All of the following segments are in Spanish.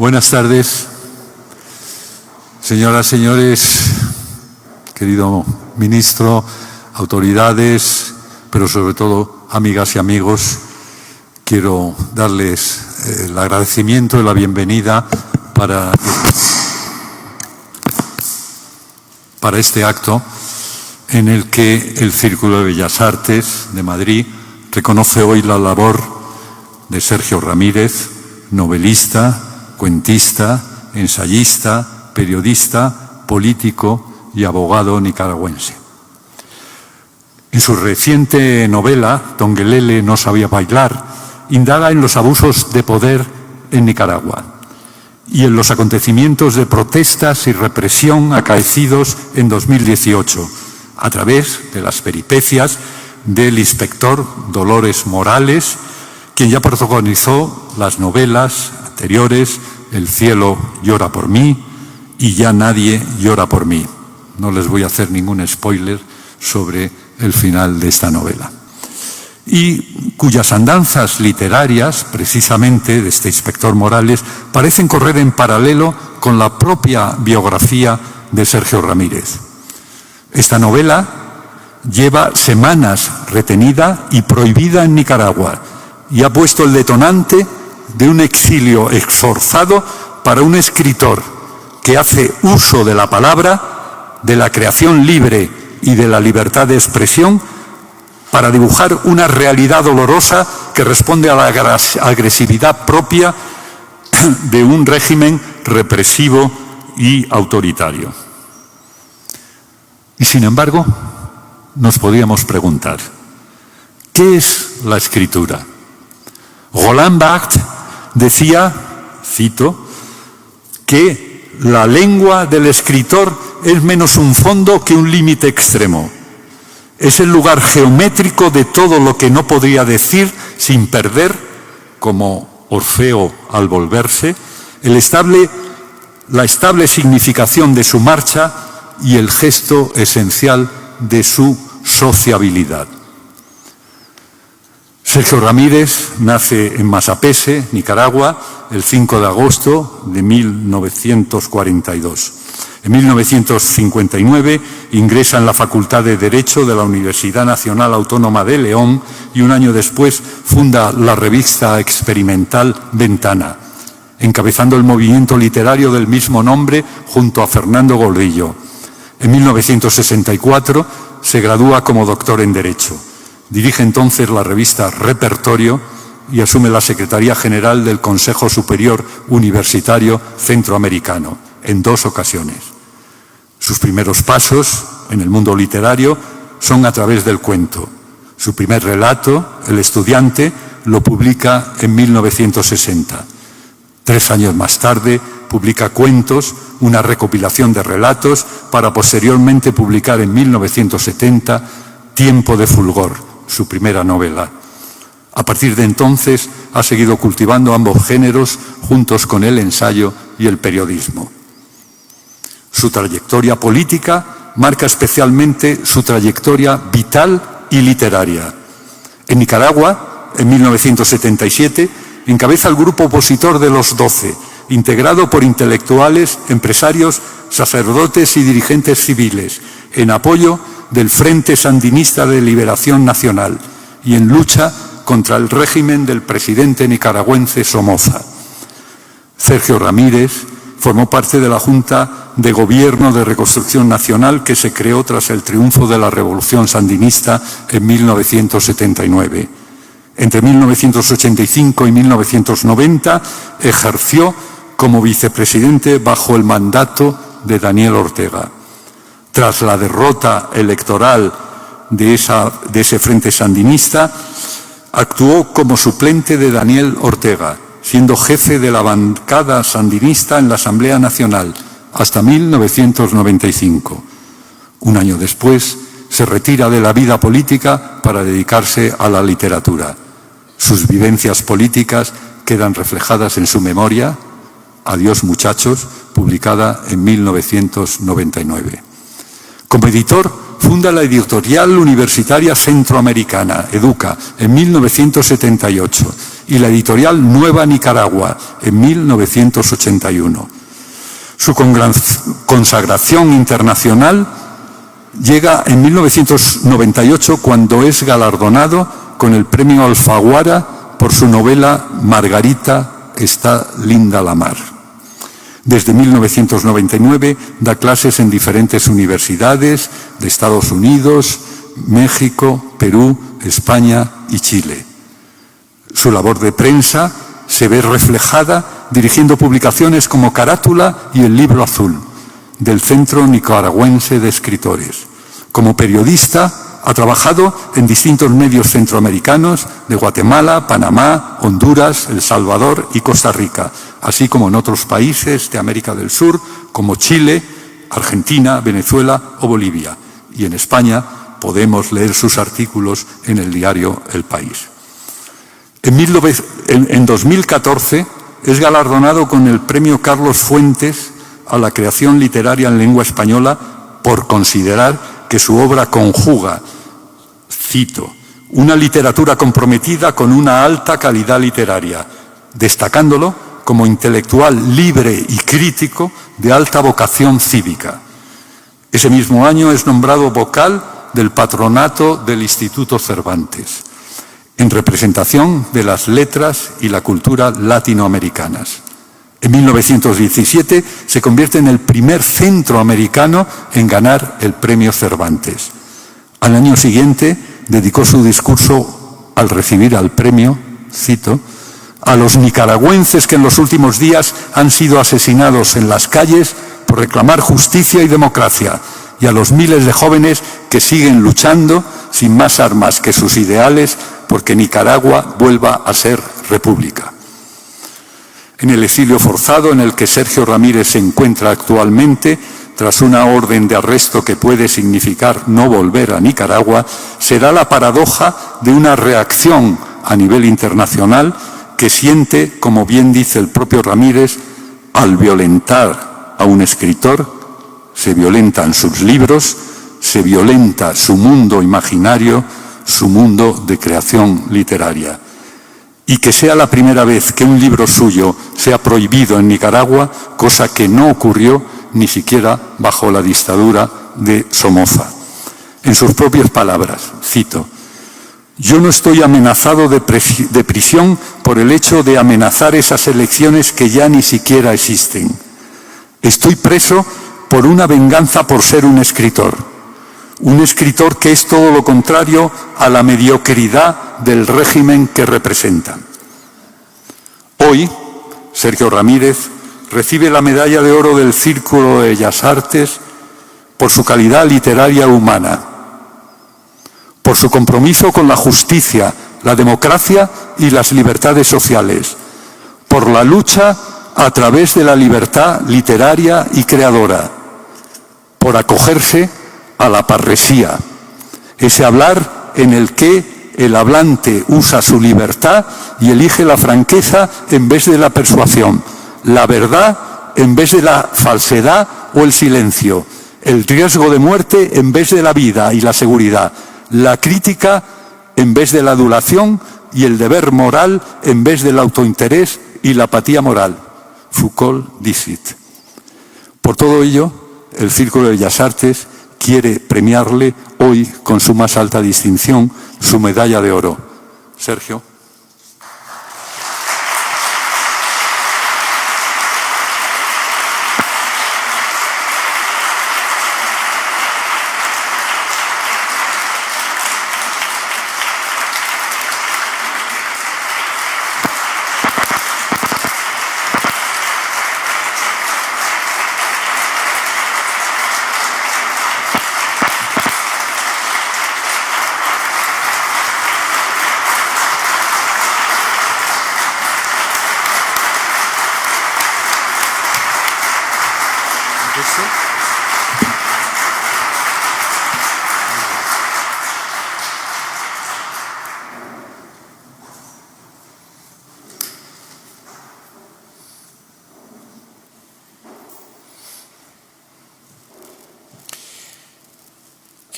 Buenas tardes, señoras, señores, querido ministro, autoridades, pero sobre todo amigas y amigos. Quiero darles el agradecimiento y la bienvenida para este acto en el que el Círculo de Bellas Artes de Madrid reconoce hoy la labor de Sergio Ramírez, novelista, cuentista, ensayista, periodista, político y abogado nicaragüense. En su reciente novela, Tonguelele no sabía bailar, indaga en los abusos de poder en Nicaragua y en los acontecimientos de protestas y represión acaecidos en 2018, a través de las peripecias del inspector Dolores Morales, quien ya protagonizó las novelas anteriores El cielo llora por mí y Ya nadie llora por mí. No les voy a hacer ningún spoiler sobre el final de esta novela. Y cuyas andanzas literarias, precisamente de este inspector Morales, parecen correr en paralelo con la propia biografía de Sergio Ramírez. Esta novela lleva semanas retenida y prohibida en Nicaragua y ha puesto el detonante de un exilio esforzado para un escritor que hace uso de la palabra, de la creación libre y de la libertad de expresión para dibujar una realidad dolorosa que responde a la agresividad propia de un régimen represivo y autoritario. Y sin embargo, nos podríamos preguntar, ¿qué es la escritura? Roland Barthes decía, cito, que la lengua del escritor es menos un fondo que un límite extremo. Es el lugar geométrico de todo lo que no podría decir sin perder, como Orfeo al volverse, la estable significación de su marcha y el gesto esencial de su sociabilidad. Sergio Ramírez nace en Massapequa, Nicaragua, el 5 de agosto de 1942. En 1959 ingresa en la Facultad de Derecho de la Universidad Nacional Autónoma de León y un año después funda la revista experimental Ventana, encabezando el movimiento literario del mismo nombre junto a Fernando Gordillo. En 1964 se gradúa como doctor en Derecho. Dirige entonces la revista Repertorio y asume la Secretaría General del Consejo Superior Universitario Centroamericano, en 2 ocasiones. Sus primeros pasos en el mundo literario son a través del cuento. Su primer relato, El estudiante, lo publica en 1960. 3 años más tarde publica Cuentos, una recopilación de relatos, para posteriormente publicar en 1970 Tiempo de fulgor, su primera novela. A partir de entonces ha seguido cultivando ambos géneros juntos con el ensayo y el periodismo. Su trayectoria política marca especialmente su trayectoria vital y literaria. En Nicaragua, en 1977, encabeza el grupo opositor de Los 12, integrado por intelectuales, empresarios, sacerdotes y dirigentes civiles, en apoyo del Frente Sandinista de Liberación Nacional y en lucha contra el régimen del presidente nicaragüense Somoza. Sergio Ramírez formó parte de la Junta de Gobierno de Reconstrucción Nacional que se creó tras el triunfo de la Revolución Sandinista en 1979. Entre 1985 y 1990 ejerció como vicepresidente bajo el mandato de Daniel Ortega. Tras la derrota electoral de ese Frente Sandinista, actuó como suplente de Daniel Ortega, siendo jefe de la bancada sandinista en la Asamblea Nacional hasta 1995. Un año después, se retira de la vida política para dedicarse a la literatura. Sus vivencias políticas quedan reflejadas en su memoria, Adiós muchachos, publicada en 1999. Como editor, funda la editorial universitaria centroamericana, Educa, en 1978, y la editorial Nueva Nicaragua en 1981. Su consagración internacional llega en 1998 cuando es galardonado con el premio Alfaguara por su novela Margarita, está linda la mar. Desde 1999 da clases en diferentes universidades de Estados Unidos, México, Perú, España y Chile. Su labor de prensa se ve reflejada dirigiendo publicaciones como Carátula y El Libro Azul, del Centro Nicaragüense de Escritores. Como periodista, ha trabajado en distintos medios centroamericanos de Guatemala, Panamá, Honduras, El Salvador y Costa Rica, así como en otros países de América del Sur, como Chile, Argentina, Venezuela o Bolivia. Y en España podemos leer sus artículos en el diario El País. En 2014 es galardonado con el Premio Carlos Fuentes a la creación literaria en lengua española por considerar que su obra conjuga, cito, una literatura comprometida con una alta calidad literaria, destacándolo como intelectual libre y crítico de alta vocación cívica. Ese mismo año es nombrado vocal del patronato del Instituto Cervantes, en representación de las letras y la cultura latinoamericanas. En 1917 se convierte en el primer centroamericano en ganar el premio Cervantes. Al año siguiente dedicó su discurso al recibir al premio, cito, a los nicaragüenses que en los últimos días han sido asesinados en las calles por reclamar justicia y democracia, y a los miles de jóvenes que siguen luchando sin más armas que sus ideales porque Nicaragua vuelva a ser república. En el exilio forzado en el que Sergio Ramírez se encuentra actualmente, tras una orden de arresto que puede significar no volver a Nicaragua, se da la paradoja de una reacción a nivel internacional que siente, como bien dice el propio Ramírez, al violentar a un escritor, se violentan sus libros, se violenta su mundo imaginario, su mundo de creación literaria. Y que sea la primera vez que un libro suyo sea prohibido en Nicaragua, cosa que no ocurrió ni siquiera bajo la dictadura de Somoza. En sus propias palabras, cito, yo no estoy amenazado de prisión por el hecho de amenazar esas elecciones que ya ni siquiera existen. Estoy preso por una venganza por ser un escritor que es todo lo contrario a la mediocridad del régimen que representa. Hoy, Sergio Ramírez recibe la medalla de oro del Círculo de Bellas Artes por su calidad literaria humana, por su compromiso con la justicia, la democracia y las libertades sociales, por la lucha a través de la libertad literaria y creadora, por acogerse a la parresía, ese hablar en el que el hablante usa su libertad y elige la franqueza en vez de la persuasión, la verdad en vez de la falsedad o el silencio, el riesgo de muerte en vez de la vida y la seguridad, la crítica en vez de la adulación y el deber moral en vez del autointerés y la apatía moral. Foucault dicit. Por todo ello, el Círculo de Bellas Artes quiere premiarle hoy con su más alta distinción, su medalla de oro. Sergio.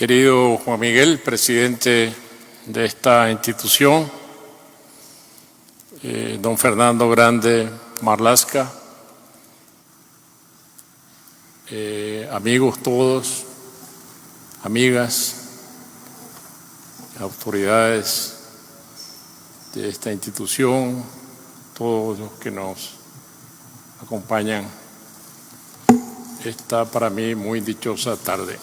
Querido Juan Miguel, presidente de esta institución, don Fernando Grande Marlaska, amigos todos, amigas, autoridades de esta institución, todos los que nos acompañan esta para mí muy dichosa tarde.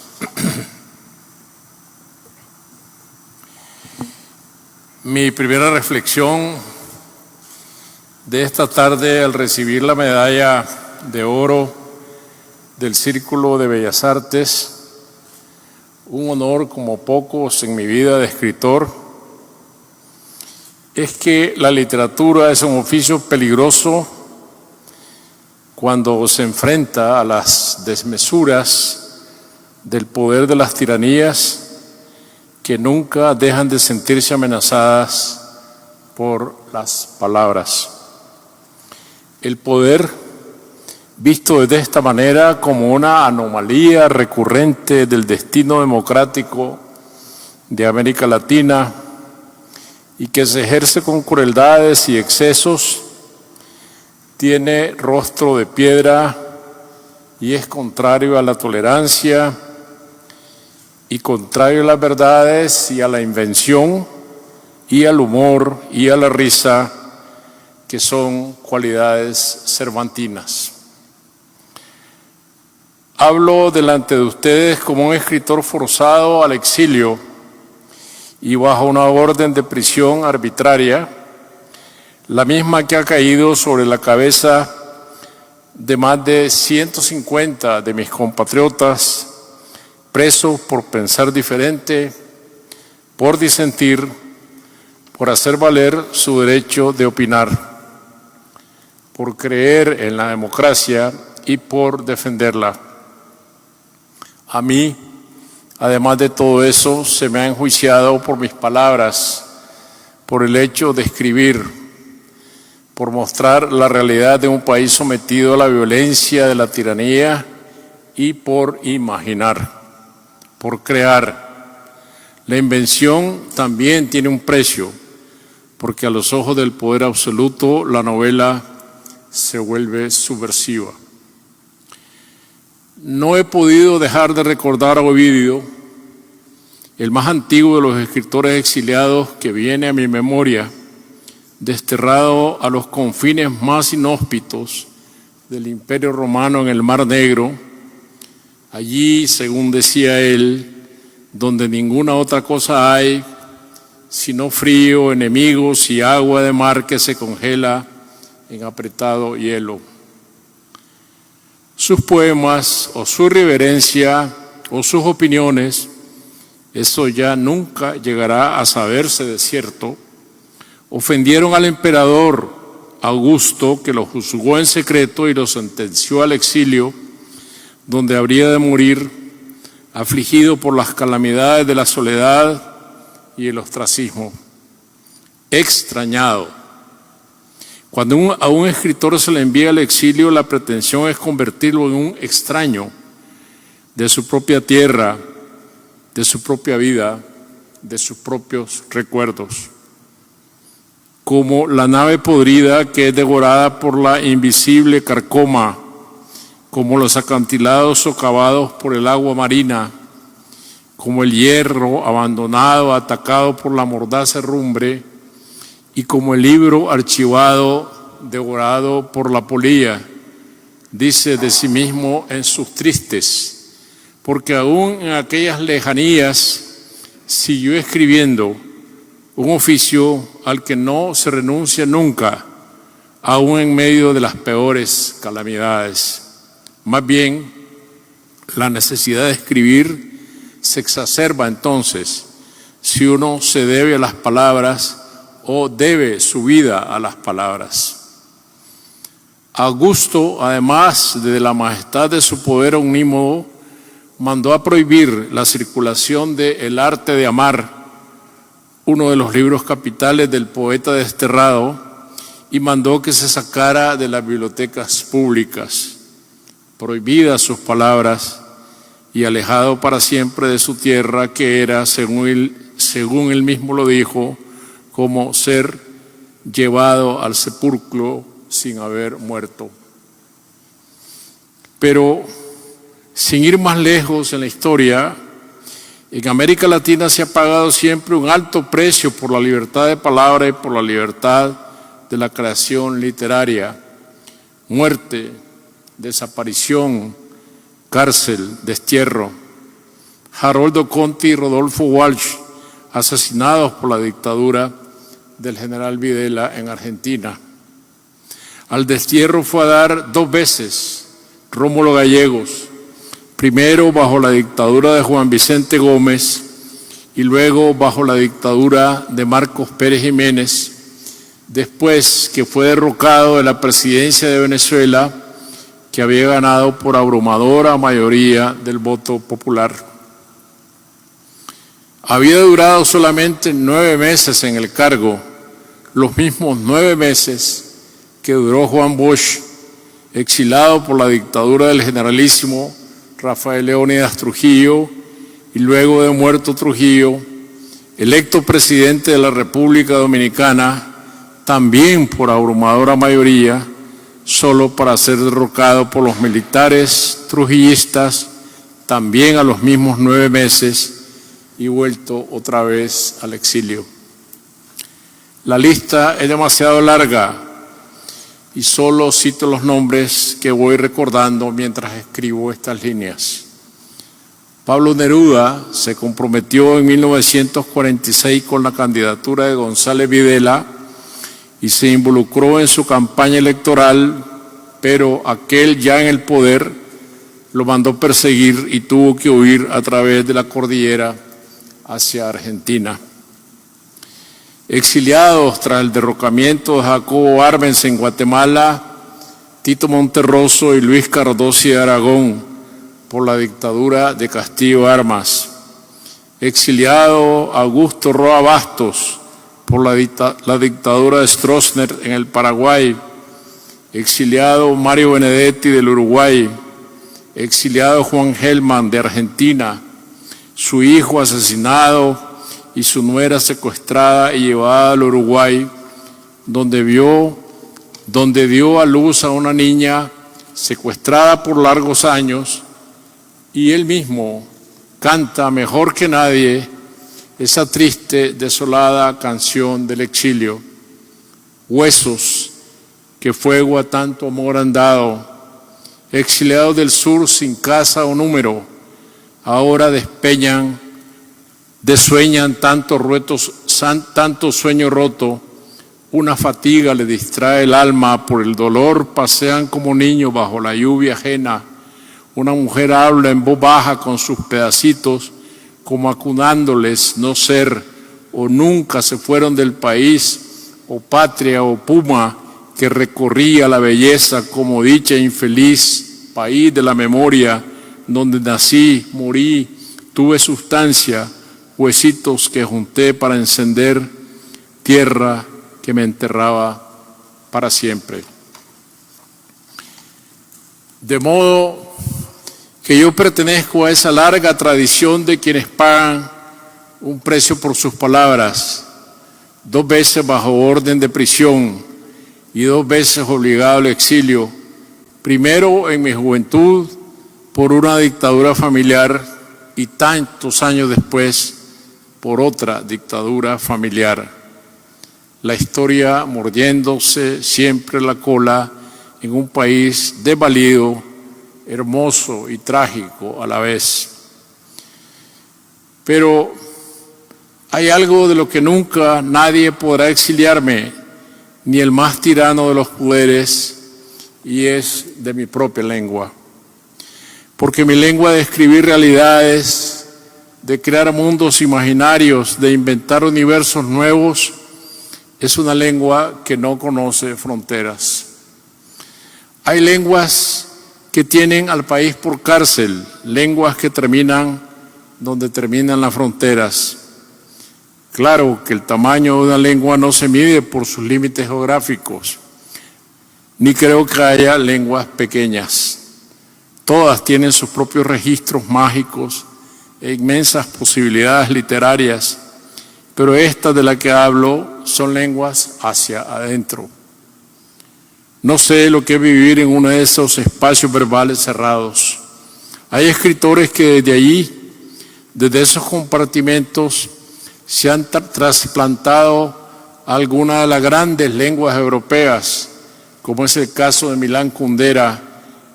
Mi primera reflexión de esta tarde al recibir la medalla de oro del Círculo de Bellas Artes, un honor como pocos en mi vida de escritor, es que la literatura es un oficio peligroso cuando se enfrenta a las desmesuras del poder de las tiranías que nunca dejan de sentirse amenazadas por las palabras. El poder, visto de esta manera como una anomalía recurrente del destino democrático de América Latina y que se ejerce con crueldades y excesos, tiene rostro de piedra y es contrario a la tolerancia y contrario a las verdades y a la invención y al humor y a la risa, que son cualidades cervantinas. Hablo delante de ustedes como un escritor forzado al exilio y bajo una orden de prisión arbitraria, la misma que ha caído sobre la cabeza de más de 150 de mis compatriotas, presos por pensar diferente, por disentir, por hacer valer su derecho de opinar, por creer en la democracia y por defenderla. A mí, además de todo eso, se me ha enjuiciado por mis palabras, por el hecho de escribir, por mostrar la realidad de un país sometido a la violencia de la tiranía y por imaginar, por crear. La invención también tiene un precio, porque a los ojos del poder absoluto la novela se vuelve subversiva. No he podido dejar de recordar a Ovidio, el más antiguo de los escritores exiliados que viene a mi memoria, desterrado a los confines más inhóspitos del Imperio Romano en el Mar Negro, allí, según decía él, donde ninguna otra cosa hay sino frío, enemigos y agua de mar que se congela en apretado hielo. Sus poemas o su irreverencia o sus opiniones, eso ya nunca llegará a saberse de cierto, ofendieron al emperador Augusto, que lo juzgó en secreto y lo sentenció al exilio, donde habría de morir afligido por las calamidades de la soledad y el ostracismo, extrañado. Cuando a un escritor se le envía al exilio, la pretensión es convertirlo en un extraño de su propia tierra, de su propia vida, de sus propios recuerdos. Como la nave podrida que es devorada por la invisible carcoma, como los acantilados socavados por el agua marina, como el hierro abandonado, atacado por la mordaz herrumbre, y como el libro archivado, devorado por la polilla, dice de sí mismo en sus tristes, porque aún en aquellas lejanías siguió escribiendo un oficio al que no se renuncia nunca, aún en medio de las peores calamidades. Más bien, la necesidad de escribir se exacerba entonces si uno se debe a las palabras o debe su vida a las palabras. Augusto, además de la majestad de su poder omnímodo, mandó a prohibir la circulación de El arte de amar, uno de los libros capitales del poeta desterrado, y mandó que se sacara de las bibliotecas públicas. Prohibidas sus palabras y alejado para siempre de su tierra, que era, según él mismo lo dijo, como ser llevado al sepulcro sin haber muerto. Pero sin ir más lejos en la historia, en América Latina se ha pagado siempre un alto precio por la libertad de palabra y por la libertad de la creación literaria. Muerte, desaparición, cárcel, destierro. Haroldo Conti y Rodolfo Walsh, asesinados por la dictadura del general Videla en Argentina. Al destierro fue a dar 2 veces Rómulo Gallegos, primero bajo la dictadura de Juan Vicente Gómez y luego bajo la dictadura de Marcos Pérez Jiménez, después que fue derrocado de la presidencia de Venezuela, que había ganado por abrumadora mayoría del voto popular. Había durado solamente 9 meses en el cargo, los mismos 9 meses que duró Juan Bosch, exilado por la dictadura del generalísimo Rafael Leónidas Trujillo, y luego de muerto Trujillo, electo presidente de la República Dominicana, también por abrumadora mayoría, solo para ser derrocado por los militares trujillistas, también a los mismos 9 meses, y vuelto otra vez al exilio. La lista es demasiado larga y solo cito los nombres que voy recordando mientras escribo estas líneas. Pablo Neruda se comprometió en 1946 con la candidatura de González Videla y se involucró en su campaña electoral, pero aquel ya en el poder lo mandó perseguir y tuvo que huir a través de la cordillera hacia Argentina. Exiliados tras el derrocamiento de Jacobo Arbenz en Guatemala, Tito Monterroso y Luis Cardoso de Aragón por la dictadura de Castillo Armas. Exiliado Augusto Roa Bastos por la dictadura de Stroessner en el Paraguay. Exiliado Mario Benedetti del Uruguay. Exiliado Juan Gelman de Argentina. Su hijo asesinado y su nuera secuestrada y llevada al Uruguay, donde dio a luz a una niña secuestrada por largos años, y él mismo canta mejor que nadie esa triste, desolada canción del exilio. Huesos que fuego a tanto amor han dado, exiliados del sur sin casa o número, ahora desueñan tanto sueño roto, una fatiga le distrae el alma, por el dolor pasean como niños bajo la lluvia ajena, una mujer habla en voz baja con sus pedacitos, como acunándoles no ser o nunca se fueron del país, o patria o puma que recorría la belleza como dicha infeliz, país de la memoria, donde nací, morí, tuve sustancia, huesitos que junté para encender, tierra que me enterraba para siempre. De modo que yo pertenezco a esa larga tradición de quienes pagan un precio por sus palabras, 2 veces bajo orden de prisión y 2 veces obligado al exilio, primero en mi juventud por una dictadura familiar y tantos años después por otra dictadura familiar. La historia mordiéndose siempre la cola en un país desvalido, hermoso y trágico a la vez. Pero hay algo de lo que nunca nadie podrá exiliarme, ni el más tirano de los poderes, y es de mi propia lengua. Porque mi lengua de escribir realidades, de crear mundos imaginarios, de inventar universos nuevos, es una lengua que no conoce fronteras. Hay lenguas que tienen al país por cárcel, lenguas que terminan donde terminan las fronteras. Claro que el tamaño de una lengua no se mide por sus límites geográficos, ni creo que haya lenguas pequeñas. Todas tienen sus propios registros mágicos e inmensas posibilidades literarias, pero esta de la que hablo son lenguas hacia adentro. No sé lo que es vivir en uno de esos espacios verbales cerrados. Hay escritores que desde allí, desde esos compartimentos, se han trasplantado a alguna de las grandes lenguas europeas, como es el caso de Milán Kundera,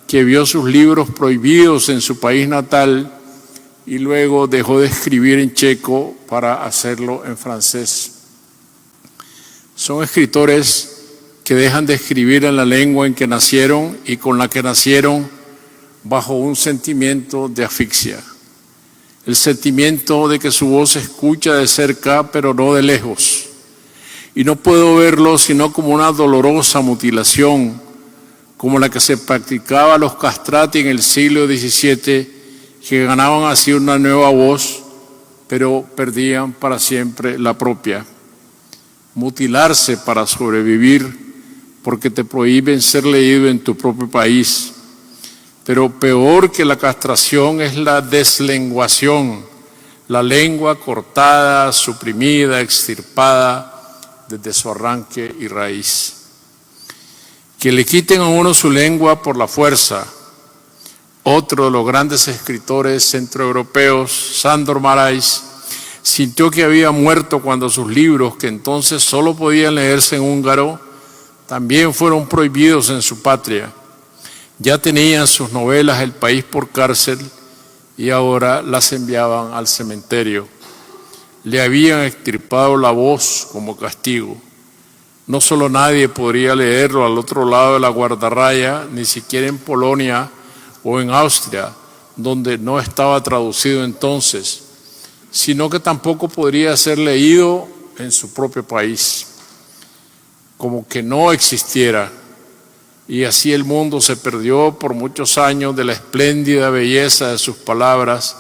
que vio sus libros prohibidos en su país natal y luego dejó de escribir en checo para hacerlo en francés. Son escritores que dejan de escribir en la lengua en que nacieron y con la que nacieron bajo un sentimiento de asfixia. El sentimiento de que su voz se escucha de cerca pero no de lejos. Y no puedo verlo sino como una dolorosa mutilación, como la que se practicaba a los castrati en el siglo XVII, que ganaban así una nueva voz, pero perdían para siempre la propia. Mutilarse para sobrevivir, porque te prohíben ser leído en tu propio país. Pero peor que la castración es la deslenguación, la lengua cortada, suprimida, extirpada desde su arranque y raíz. Que le quiten a uno su lengua por la fuerza. Otro de los grandes escritores centroeuropeos, Sándor Márai, sintió que había muerto cuando sus libros, que entonces solo podían leerse en húngaro, también fueron prohibidos en su patria. Ya tenían sus novelas El País por cárcel y ahora las enviaban al cementerio. Le habían extirpado la voz como castigo. No solo nadie podría leerlo al otro lado de la guardarraya, ni siquiera en Polonia o en Austria, donde no estaba traducido entonces, sino que tampoco podría ser leído en su propio país, como que no existiera. Y así el mundo se perdió por muchos años de la espléndida belleza de sus palabras,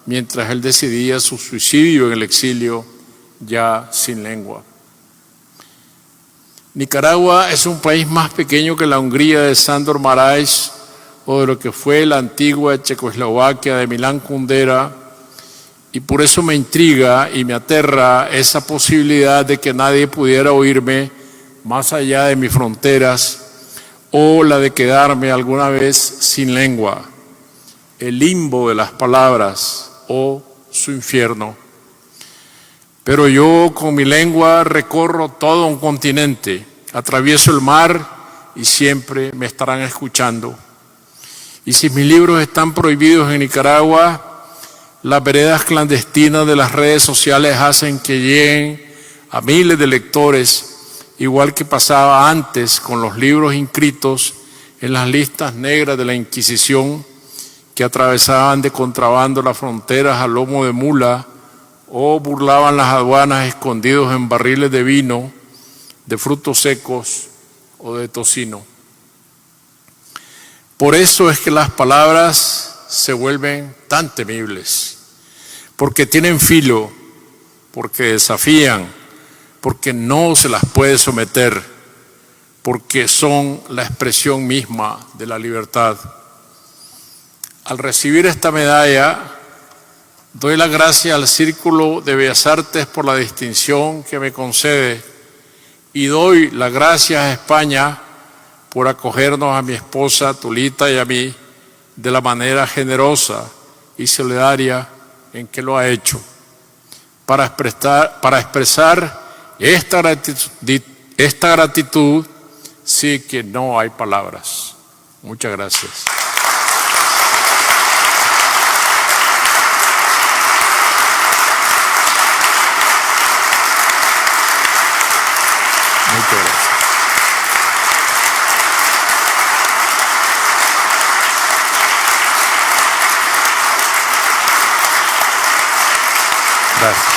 mientras él decidía su suicidio en el exilio, ya sin lengua. Nicaragua es un país más pequeño que la Hungría de Sándor Márai o de lo que fue la antigua Checoslovaquia de Milán Kundera, y por eso me intriga y me aterra esa posibilidad de que nadie pudiera oírme más allá de mis fronteras, o la de quedarme alguna vez sin lengua, el limbo de las palabras o su infierno. Pero yo con mi lengua recorro todo un continente, atravieso el mar y siempre me estarán escuchando. Y si mis libros están prohibidos en Nicaragua, las veredas clandestinas de las redes sociales hacen que lleguen a miles de lectores, igual que pasaba antes con los libros inscritos en las listas negras de la Inquisición, que atravesaban de contrabando las fronteras a lomo de mula o burlaban las aduanas escondidos en barriles de vino, de frutos secos o de tocino. Por eso es que las palabras se vuelven tan temibles, porque tienen filo, porque desafían, porque no se las puede someter, porque son la expresión misma de la libertad. Al recibir esta medalla, doy la gracia al Círculo de Bellas Artes por la distinción que me concede y doy las gracias a España por acogernos a mi esposa Tulita y a mí de la manera generosa y solidaria en que lo ha hecho, para expresar esta gratitud, sí que no hay palabras. Muchas gracias. Muchas gracias. Gracias.